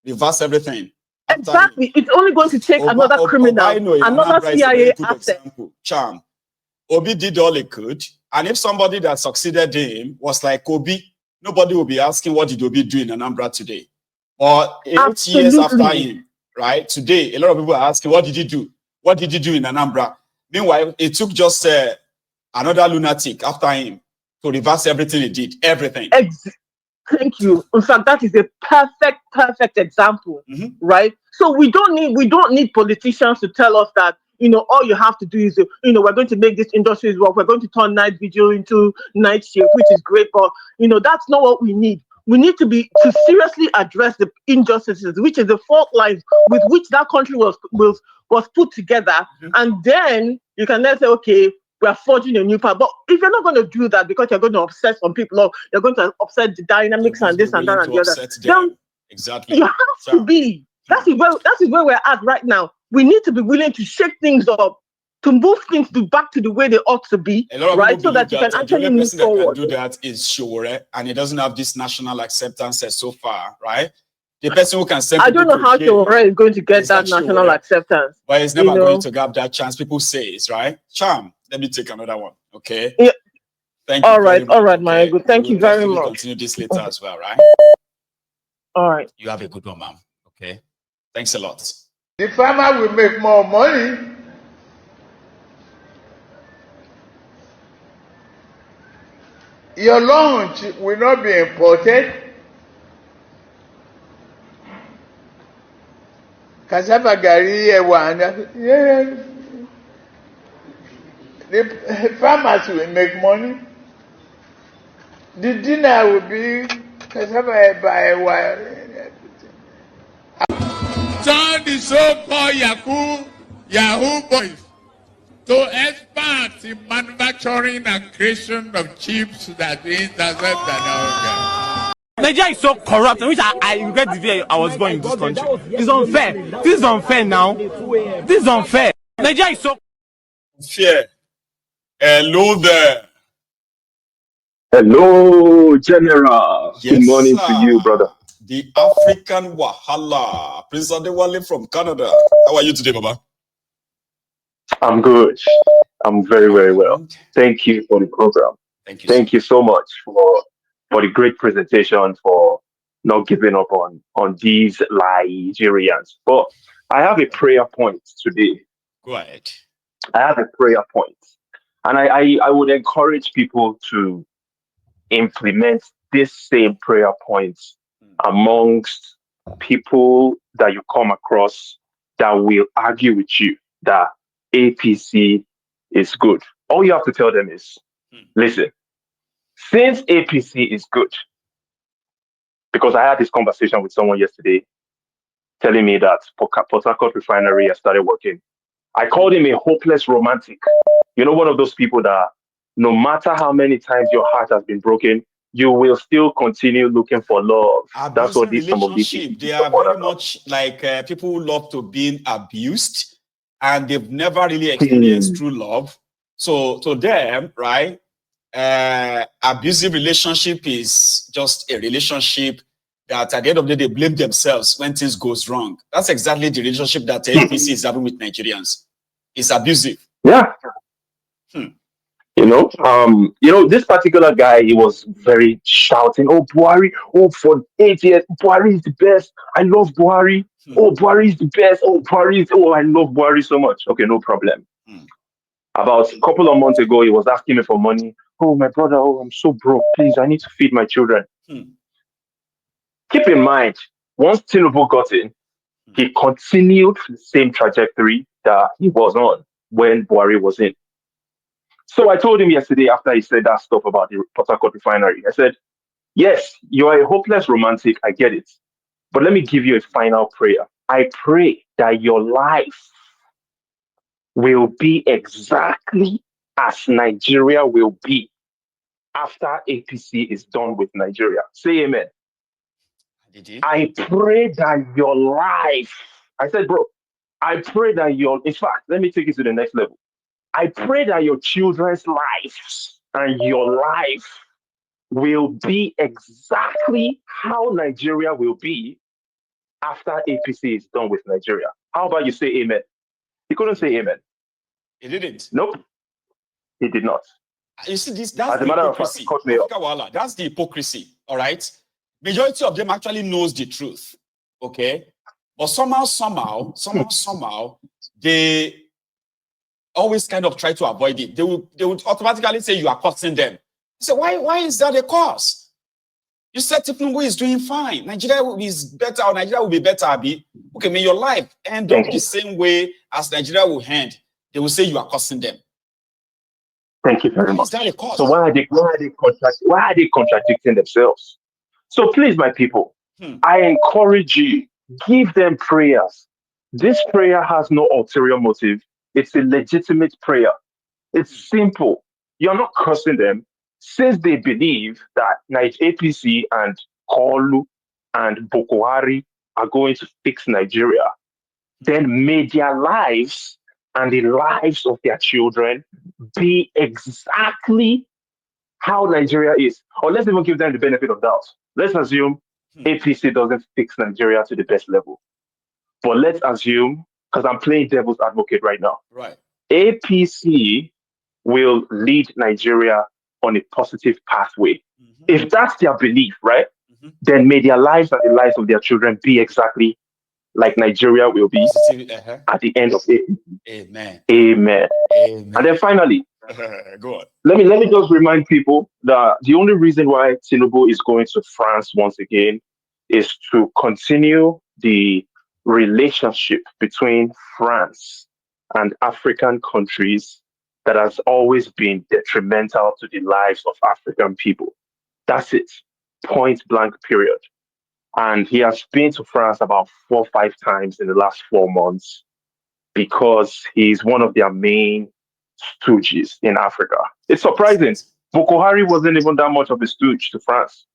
reverse everything. Exactly. It's only going to take another criminal, another CIA asset. Charm. Obi did all he could. And if somebody that succeeded him was like Obi, nobody will be asking what did Obi do in Anambra today. Or 8 years after him, right? Today, a lot of people are asking, what did he do? What did he do in Anambra? Meanwhile, it took just another lunatic after him to reverse everything he did. Everything. Thank you. In fact, that is a perfect example, right? So we don't need politicians to tell us that, all you have to do is, we're going to make this industry work. We're going to turn night video into night shift, which is great, but that's not what we need. We need to seriously address the injustices, which is the fault lines with which that country was put together, and then you can then say, okay, we are forging a new path. But if you're not going to do that because you're going to upset some people, or you're going to upset the dynamics and this and that and the other, then exactly, you have to be. That is where we're at right now. We need to be willing to shake things up, to move things back to the way they ought to be, right? So that you can actually move forward. The person that can do that is Sure, and it doesn't have this national acceptance so far, right? The person who can send I don't know how Sure is going to get that national acceptance. But it's never going to have that chance. People say it's right. Charm, let me take another one, okay? Yeah. Thank you. All right, my good. Thank you very much. Continue this later as well, right? All right. You have a good one, ma'am. Okay. Thanks a lot. The farmer will make more money. Your lunch will not be imported. Cassava gari, the farmers will make money. The dinner will be cassava by turn the so-called Yahoo boys to experts in manufacturing and creation of chips that intercept America. Nigeria is so corrupt, which I regret the day I was born in this country. It's unfair. This is unfair now. This is unfair. Nigeria is so unfair. Hello there. Hello, General. Yes, good morning to you, brother. The African Wahala, Prince Adewale from Canada. How are you today, Baba? I'm good. I'm very, very well. Thank you for the program. Thank you so much for the great presentation, for not giving up on these Nigerians. But I have a prayer point today. Go ahead. I have a prayer point. And I would encourage people to implement this same prayer point amongst people that you come across that will argue with you that APC is good. All you have to tell them is, listen, since APC is good, because I had this conversation with someone yesterday telling me that Portharcourt Refinery has started working. I called him a hopeless romantic. One of those people that no matter how many times your heart has been broken, you will still continue looking for love. That's what some of these people. They are very much like people who love to be abused, and they've never really experienced true love. So to them, right, abusive relationship is just a relationship that at the end of the day they blame themselves when things goes wrong. That's exactly the relationship that NNPC is having with Nigerians. It's abusive. Yeah. This particular guy, he was very shouting, oh, Buhari, oh, for 8 years, Buhari is the best. I love Buhari. Oh, Buhari is the best. Oh, I love Buhari so much. Okay, no problem. About a couple of months ago, he was asking me for money. Oh, my brother, I'm so broke. Please, I need to feed my children. Keep in mind, once Tinubu got in, he continued the same trajectory that he was on when Buhari was in. So I told him yesterday after he said that stuff about the Portharcourt Refinery, I said, yes, you are a hopeless romantic, I get it. But let me give you a final prayer. I pray that your life will be exactly as Nigeria will be after APC is done with Nigeria. Say amen. I pray that your life, I said, bro, I pray that in fact, let me take it to the next level. I pray that your children's lives and your life will be exactly how Nigeria will be after APC is done with Nigeria. How about you say amen? He couldn't say amen. He didn't. Nope, he did not. You see, that's As the a matter of fact, hypocrisy. That's the hypocrisy, all right? Majority of them actually knows the truth, okay? But somehow, they always kind of try to avoid it. They would automatically say you are cursing them. You say, why is that a cause? You said Tinubu is doing fine. Nigeria is better, or Nigeria will be better, Abi. Okay, may your life end up the same way as Nigeria will end. They will say you are cursing them. Thank you very much. So why are they contradicting themselves? So please, my people, I encourage you, give them prayers. This prayer has no ulterior motive. It's a legitimate prayer. It's simple. You're not cursing them. Since they believe that APC and Kolu and Boko Haram are going to fix Nigeria, then may their lives and the lives of their children be exactly how Nigeria is. Or let's even give them the benefit of doubt. Let's assume APC doesn't fix Nigeria to the best level. But let's assume, because I'm playing devil's advocate right now, right? APC will lead Nigeria on a positive pathway. If that's their belief, right, then may their lives and the lives of their children be exactly like Nigeria will be at the end of it. Amen. Amen. Amen. And then finally, go on. Let me just remind people that the only reason why Tinubu is going to France once again is to continue the relationship between France and African countries that has always been detrimental to the lives of African people. That's it. Point blank, period. And he has been to France about 4 or 5 times in the last 4 months because he's one of their main stooges in Africa. It's surprising. Boko Haram wasn't even that much of a stooge to France.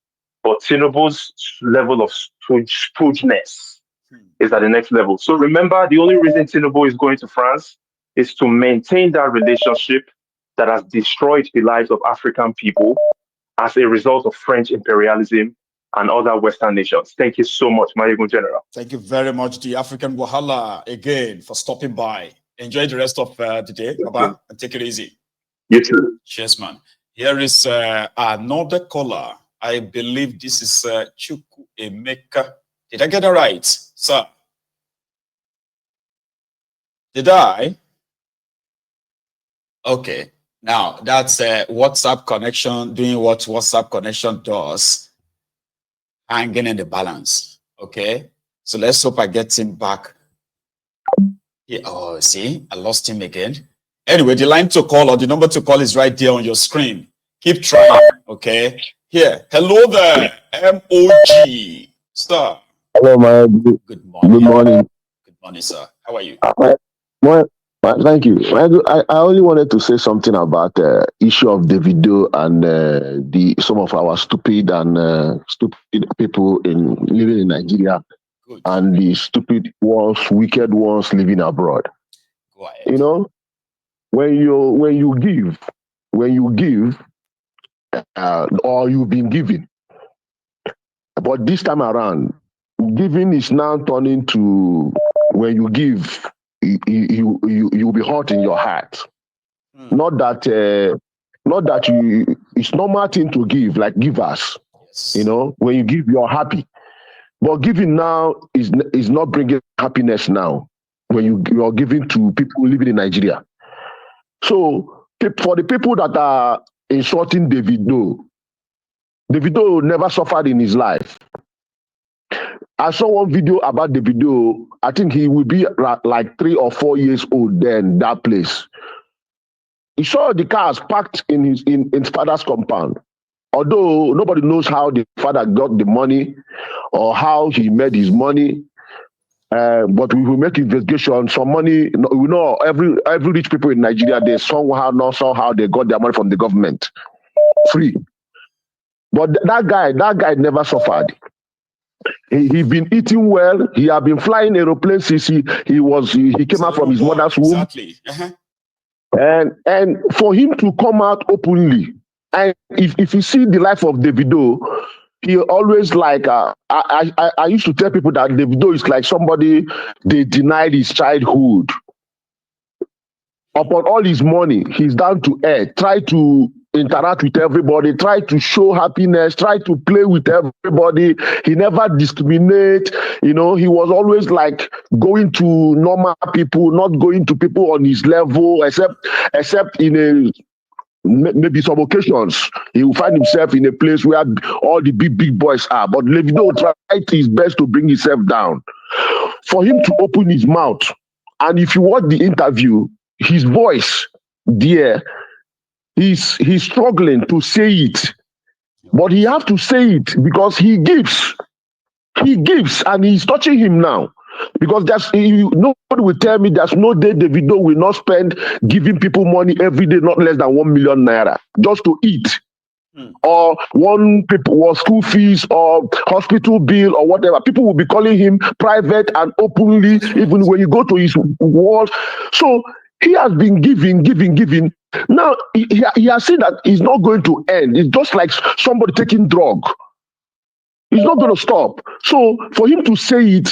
But Tinubu's level of stoogeness is at the next level. So remember, the only reason Tinubu is going to France is to maintain that relationship that has destroyed the lives of African people as a result of French imperialism and other Western nations. Thank you so much, my General. Thank you very much, the African Wahala, again, for stopping by. Enjoy the rest of the day, Baba, and take it easy. You too. Cheers, man. Here is another caller. I believe this is Chuku Emeka. Did I get it right, sir? Did I? Okay. Now, that's WhatsApp connection, doing what WhatsApp connection does, hanging in the balance. Okay? So let's hope I get him back. Yeah, oh, see, I lost him again. Anyway, the line to call or the number to call is right there on your screen. Keep trying, okay? Here, hello there, MOG, sir. Hello, my good morning. Good morning. Good morning, sir. How are you? Well, thank you. I only wanted to say something about the issue of Davido and some of our stupid people living in Nigeria. Good. And the stupid ones, wicked ones living abroad. Go ahead. You know, when you give, or you've been giving, but this time around, giving is now turning to when you give, you'll be hurt in your heart. Not that it's normal thing to give, like givers. Yes. You know, when you give, you're happy. But giving now is not bringing happiness now when you are giving to people living in Nigeria. So for the people that are insulting Davido never suffered in his life. I saw one video about Davido. I think he will be like 3 or 4 years old then, that place. He saw the cars parked in his father's compound. Although nobody knows how the father got the money or how he made his money, but we will make investigation. Some money, we know every rich people in Nigeria, they somehow they got their money from the government, free. But that guy never suffered. He been eating well. He have been flying aeroplanes since he came out from his mother's womb. Exactly. And for him to come out openly. And if you see the life of Davido, he always like I used to tell people that Davido is like somebody they denied his childhood. Upon all his money, he's down to earth, try to interact with everybody, try to show happiness, try to play with everybody. He never discriminate. He was always like going to normal people, not going to people on his level, except in maybe some occasions he will find himself in a place where all the big boys are. But Davido tried his best to bring himself down. For him to open his mouth, and if you watch the interview, his voice there, he's struggling to say it, but he have to say it because he gives, and he's touching him now. Because nobody will tell me there's no day Davido will not spend giving people money every day, not less than 1 million naira just to eat, or school fees or hospital bill or whatever. People will be calling him private and openly, even when you go to his walls. So he has been giving. Now he has seen that it's not going to end. It's just like somebody taking drug. It's not going to stop. So for him to say it,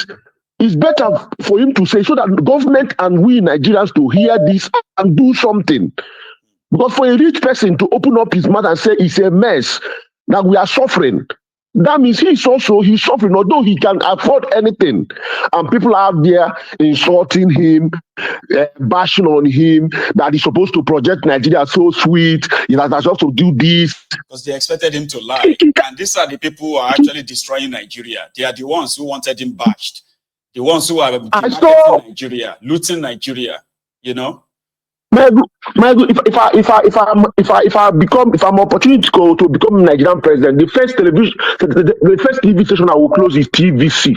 it's better for him to say so that the government and we Nigerians to hear this and do something. Because for a rich person to open up his mouth and say it's a mess, that we are suffering, that means he's suffering, although he can afford anything. And people are out there insulting him, bashing on him, that he's supposed to project Nigeria so sweet, that's supposed to do this. Because they expected him to lie. And these are the people who are actually destroying Nigeria. They are the ones who wanted him bashed. The ones who are Nigeria, looting Nigeria, My good, if I'm opportunity to become Nigerian president, the first TV station I will close is TVC.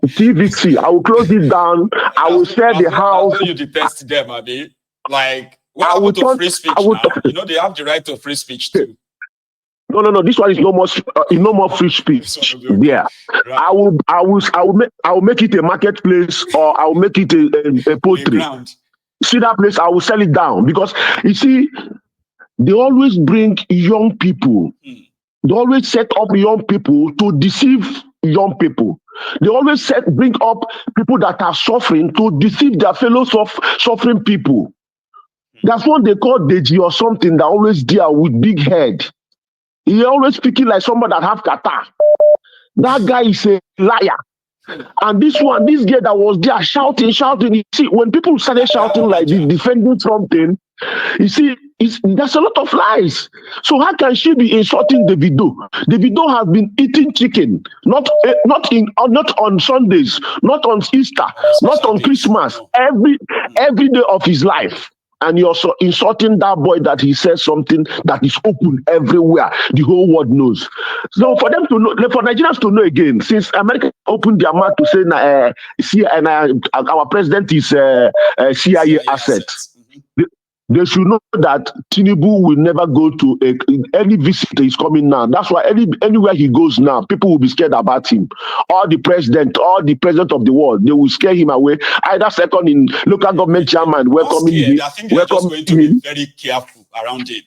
TVC, I will close it down. I will share the house. You detest them, Abi. Like, what happened to free speech now? They have the right to free speech too. No. This one is no more free speech. Yeah, right. I will make it a marketplace, or I will make it a poultry. See that place? I will sell it down, because you see, they always bring young people. They always set up young people to deceive young people. They always bring up people that are suffering to deceive their fellow suffering people. That's what they call Deji or something, that always deal with big head. He always speaking like somebody that have kata. That guy is a liar. And this girl that was there shouting. You see, when people started shouting like this, defending something, you see, there's a lot of lies. So how can she be insulting Davido? Davido has been eating chicken, not on Sundays, not on Easter, not on Christmas, every day of his life. And you're also insulting that boy that he says something that is open everywhere. The whole world knows. So for them to know, for Nigerians to know again, since America opened their mouth to say, our president is CIA asset, they should know that Tinubu will never go to any visit is coming now. That's why anywhere he goes now, people will be scared about him. All the president of the world, they will scare him away. Either second in local government chairman welcoming him. I think they're just going to be very careful around him.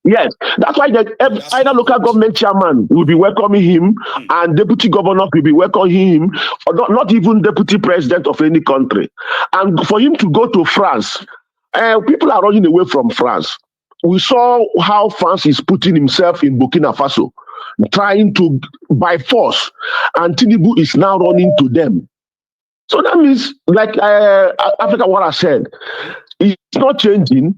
Yes, that's why either local government chairman will be welcoming him, and deputy governor will be welcoming him, or not even deputy president of any country. And for him to go to France, people are running away from France. We saw how France is putting himself in Burkina Faso, trying to by force, and Tinubu is now running to them. So that means, like Africa, what I said, it's not changing.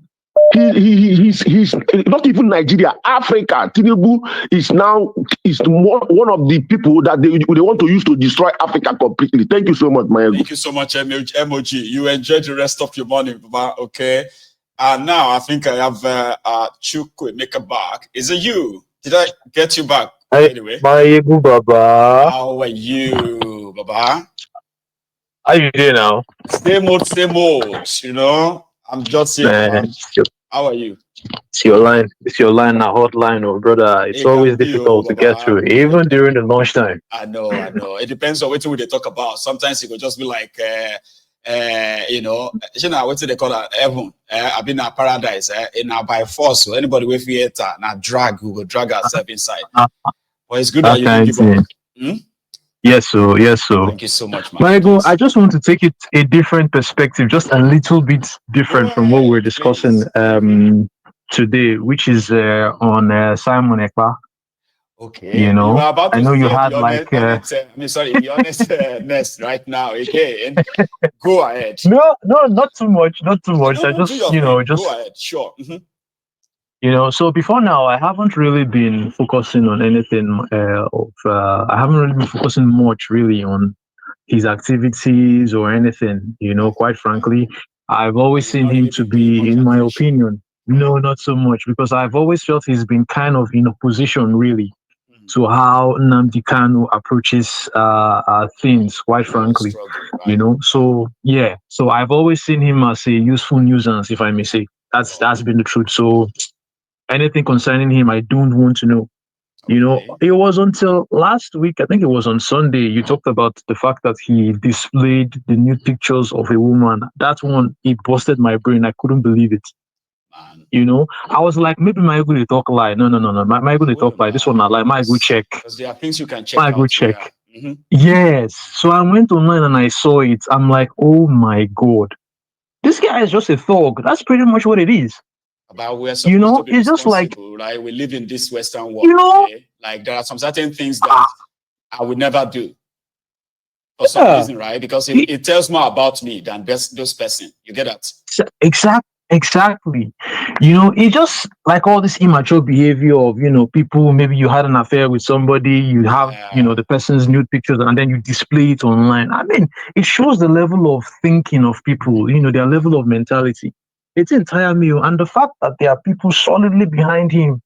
He's not even Nigeria, Africa. Tinubu is one of the people that they want to use to destroy Africa completely. Thank you so much, my Thank you so much, MOG. You enjoy the rest of your morning, Baba. Okay. And now I think I have Chukwu make back. Is it you? Did I get you back? Anyway. Baba. How are you, Baba? How you doing now? Same old. I'm just here. How are you? It's your line, a hotline, oh brother. It's always difficult to get through, even during the lunchtime. I know. It depends on what they talk about. Sometimes it could just be like you know, what do they call it? Heaven. I've been in paradise. Now by force, so anybody with theater, now drag, we will drag ourselves inside. But it's good that you didn't give up. Yes, so Thank you so much, man. Michael, I just want to take it a different perspective, just a little bit different from what we're discussing today, which is on Simon Ekpa. Okay, you know, you are about to I know you had the like the honestness right now again. Go ahead. No, not too much, not too much. I just go ahead, sure. You know, so before now, I haven't really been focusing on anything I haven't really been focusing much really on his activities or anything, you know, quite frankly. I've always seen him to be, in my opinion, no, not so much, because I've always felt he's been kind of in opposition really to how Nnamdi Kanu approaches things, quite frankly, you know. So yeah, so I've always seen him as a useful nuisance, if I may say. That's been the truth. So anything concerning him, I don't want to know. You know, it was until last week, I think it was on Sunday, you talked about the fact that he displayed the new pictures of a woman. That one, it busted my brain. I couldn't believe it. You know, I was like, maybe my ego to talk lie. No. My ego to talk lie. This one I lie. My ego check. Because there are things you can check. My ego check. Yeah. Yes. So I went online and I saw it. I'm like, oh my God. This guy is just a thug. That's pretty much what it is. But we're supposed to be it's just like, right? We live in this Western world. You know, okay? Like there are some certain things that I would never do for some reason, right? Because it tells more about me than those person. You get that? Exactly. You know, it's just like all this immature behavior of, you know, people, maybe you had an affair with somebody, you have, you know, the person's nude pictures and then you display it online. I mean, it shows the level of thinking of people, you know, their level of mentality. It's entire meal. And the fact that there are people solidly behind him,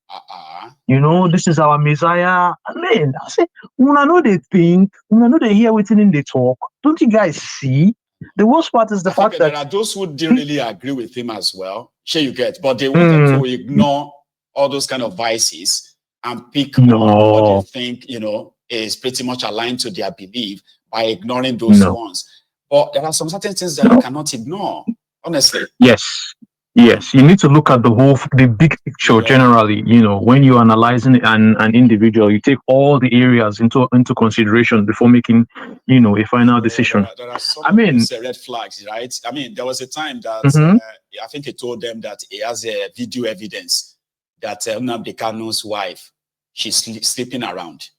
you know, this is our Messiah. I mean, I say, when I know they think, when I know they hear what's in they talk, don't you guys see? The worst part is the fact that there are those who didn't really agree with him as well. Sure, you get, but they wanted to ignore all those kind of vices and pick what they think, you know, is pretty much aligned to their belief by ignoring those ones. But there are some certain things that you cannot ignore, honestly. Yes, you need to look at the big picture generally. You know, when you're analyzing an individual, you take all the areas into consideration before making, you know, a final decision. There are some red flags, right? I mean, there was a time that I think he told them that he has a video evidence that Nnamdi Kanu's wife, she's sleeping around,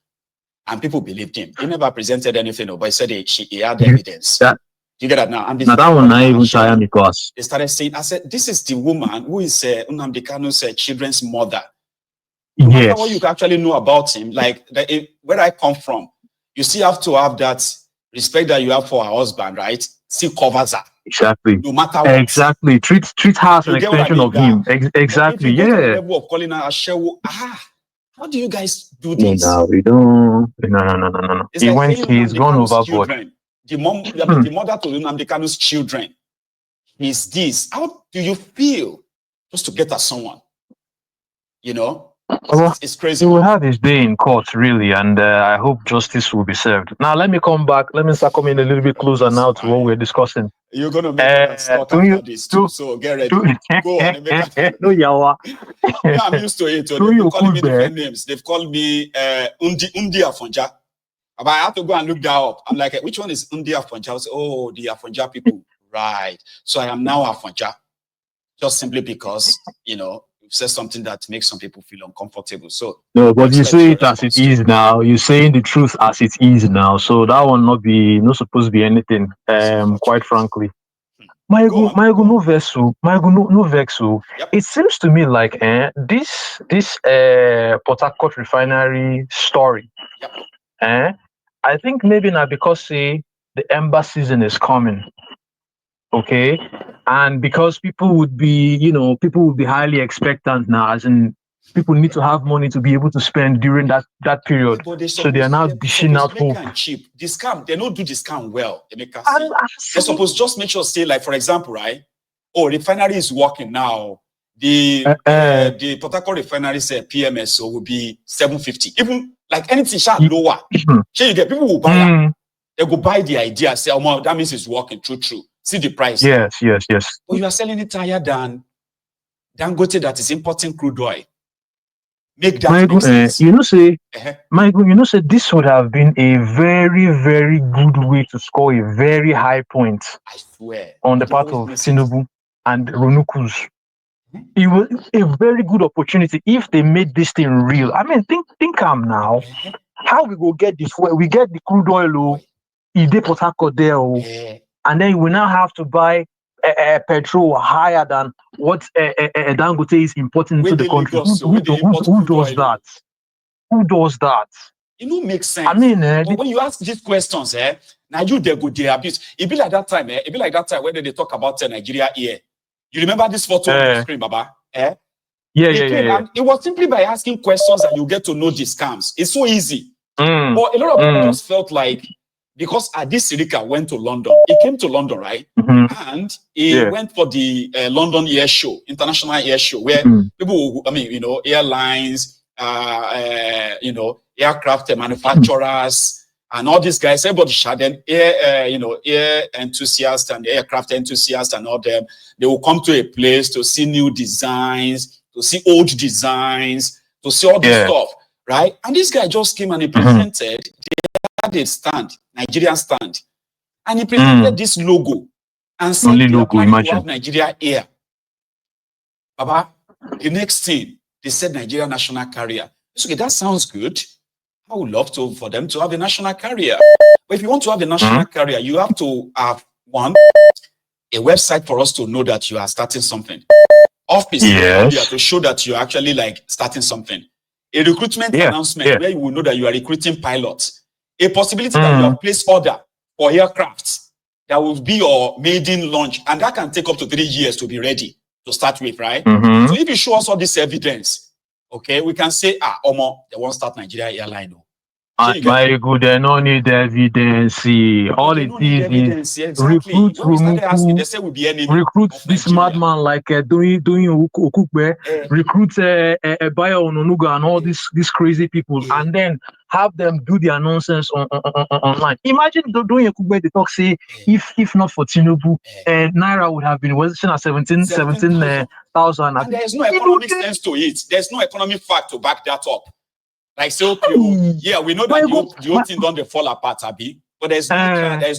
and people believed him. He never presented anything, but he said he had evidence. You get that now? And that one not even tire me class. They started saying, I said, this is the woman who is Nnamdi Kanu's children's mother. No matter what you actually know about him, like where I come from, you still have to have that respect that you have for her husband, right? Still covers her. Exactly. No matter what. Exactly. Treat her as an extension of him. Exactly. If you go to the level of calling her a show, how do you guys do this? No, we don't. No. He's gone overboard. The mother to Nnamdi Kanu's children is this. How do you feel just to get at someone? You know, it's crazy. He will have his day in court, really, and I hope justice will be served. Now, let me come back. Let me start coming a little bit closer now to what we're discussing. You're going to make that start after this too, so get ready. Go on. I'm used to it. They've been calling me different names. They've called me Undi Afonja. But I have to go and look that up. I'm like, which one is Undi Afonja? I was, the Afonja people. Right. So I am now Afonja. Just simply because, you know, you've said something that makes some people feel uncomfortable. So no, but you say it as it is now. You're saying the truth as it is now. So that will not supposed to be anything, quite frankly. My ego no vexu. It seems to me like this Portharcourt Refinery story. I think maybe now because the ember season is coming, okay, and because people would be highly expectant now, as in people need to have money to be able to spend during that period. So they are now dishing out hope. Cheap discount. They don't do discount well. They're supposed to just make sure, say, like for example, right? Refinery is working now. The Portharcourt Refinery's PMSO will be 750. Even like anything lower. You get people will buy that. They go buy the idea, say, that means it's working, true. See the price. Yes. But you are selling it higher than Dangote that is importing crude oil. Make that make sense. Michael, this would have been a very, very good way to score a very high point. I swear. On the part of Tinubu and Ronukus. It was a very good opportunity if they made this thing real. I mean, think now. How we go get this? We get the crude oil, Portharcourt there, and then we now have to buy petrol higher than what Dangote is importing into the country. Who does that? Who does that? It makes sense. I mean, but when you ask these questions, now you they go they abuse. It be like that time, It be like that time when they talk about Nigeria here. You remember this photo on the screen, Baba? Yeah. It was simply by asking questions that you get to know the scams. It's so easy. But a lot of people just felt like, because Adi Sirika went to London, he came to London, right? And he went for the London Air Show, International Air Show, where people, airlines, aircraft manufacturers, and all these guys, everybody shot them, air enthusiasts and aircraft enthusiasts and all them. They will come to a place to see new designs, to see old designs, to see all this stuff, right? And this guy just came and he presented, they had a stand, Nigerian stand, and he presented this logo and said, have Nigeria Air. Baba, the next thing, they said Nigeria National Carrier. Okay, that sounds good. I would love for them to have a national carrier. But if you want to have a national carrier, you have to have a website for us to know that you are starting something. Office to show that you're actually starting something. A recruitment announcement where you will know that you are recruiting pilots. A possibility that you have placed order for aircraft that will be your maiden launch, and that can take up to 3 years to be ready to start with, right? So if you show us all this evidence, okay, we can say, Omo, they won't start Nigeria Airline. Very good, they don't need evidence. All it is recruit this madman like doing Okukbe, recruit Bayo Ononuga and all these crazy people, and then have them do their nonsense online. Imagine doing Okukbe, they talk, say, if not for Tinubu, Naira would have been at 17,000. And there's no economic sense to it. There's no economic fact to back that up. Like, say, okay, we know that the whole thing don't fall apart, Abi. But there's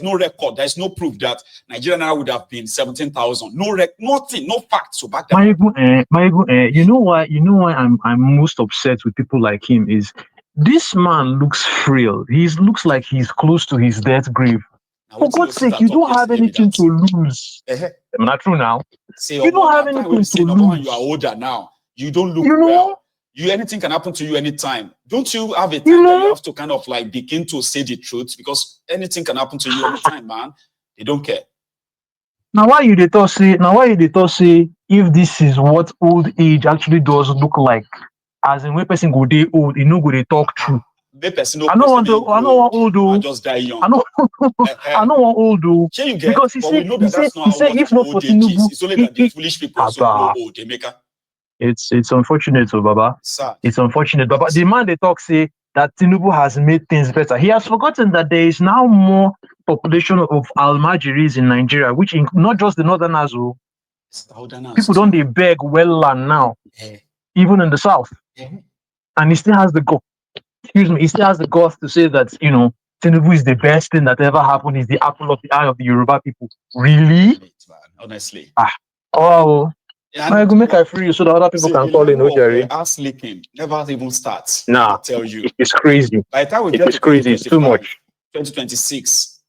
no record, there's no proof that Nigeria now would have been 17,000. Nothing, no facts to back that up. You know why I'm most upset with people like him is this man looks frail. He looks like he's close to his death grave. Now, for God's sake, you don't have anything to lose. Not true now. You don't have anything to lose. You are older now. You don't look well. Anything can happen to you anytime. Don't you have a time that you have to kind of begin to say the truth? Because anything can happen to you anytime, man. They don't care. Now why you thought say if this is what old age actually does look like, as in when person go day old, you know go they talk true. I don't want old though. Just die young. I don't want old though. Because he said if not for Tinubu, it's only that the foolish people so old, they make a. It's unfortunate, Baba. It's unfortunate, Baba. The man they talk say that Tinubu has made things better. He has forgotten that there is now more population of Almajiris in Nigeria, which not just the Northerners. People don't they beg well land now, even in the South. And he still has the he still has the guts to say that Tinubu is the best thing that ever happened. Is the apple of the eye of the Yoruba people. Really? Honestly. I go make I free you so that other people can call in. Jerry. Ass leaking never even starts. Nah, I tell you, it's crazy. By the time we it's crazy. It's too much. 2026.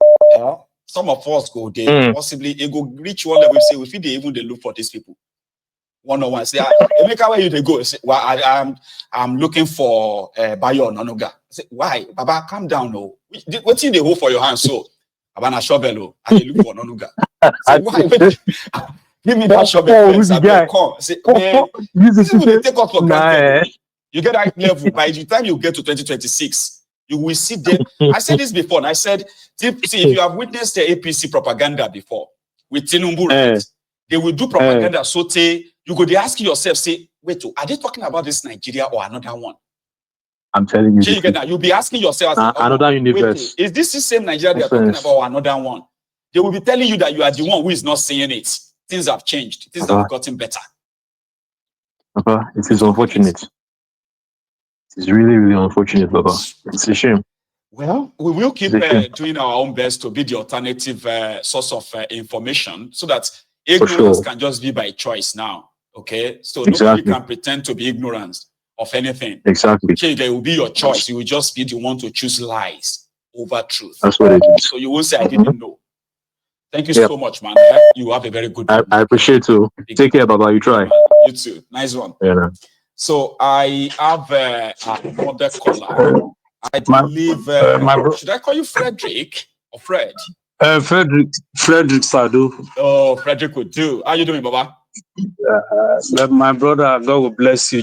Some of us go there. Possibly it go reach one level. Say, if they even they look for these people. One-on-one. Say, Emeka, where you they go? Say, well, I'm looking for Bayo Ononuga. Say, why? Baba, calm down. No, what thing they hold for your hand? So, Baba na shovel. I look for Ononuga. Say, why? Give me that shovel first. Come. Say, this will take us for granted. You get that level. By the time you get to 2026, you will see them. I said this before, and I said, if you have witnessed the APC propaganda before with Tinubu, right, they will do propaganda. So you go, they ask yourself, say, wait, are they talking about this Nigeria or another one? I'm telling you. You'll be asking yourself, another universe. Wait, is this the same Nigeria they're talking about or another one? They will be telling you that you are the one who is not seeing it. Things have changed. Things have gotten better. Papa, it is unfortunate. It is really, really unfortunate, Papa. It's a shame. Well, we will keep doing our own best to be the alternative source of information so that ignorance can just be by choice now. Okay? So nobody can pretend to be ignorant of anything. Exactly. Okay, there will be your choice. You will just be the one to choose lies over truth. That's what it is. So you won't say, I didn't know. Thank you so much, man. You have a very good day. I appreciate you. Take care, Baba. You try. You too. Nice one. Yeah. So I have another caller. I believe, should I call you Frederick or Fred? Frederick Sadu. Oh, Frederick would do. How you doing, Baba? My brother, God will bless you.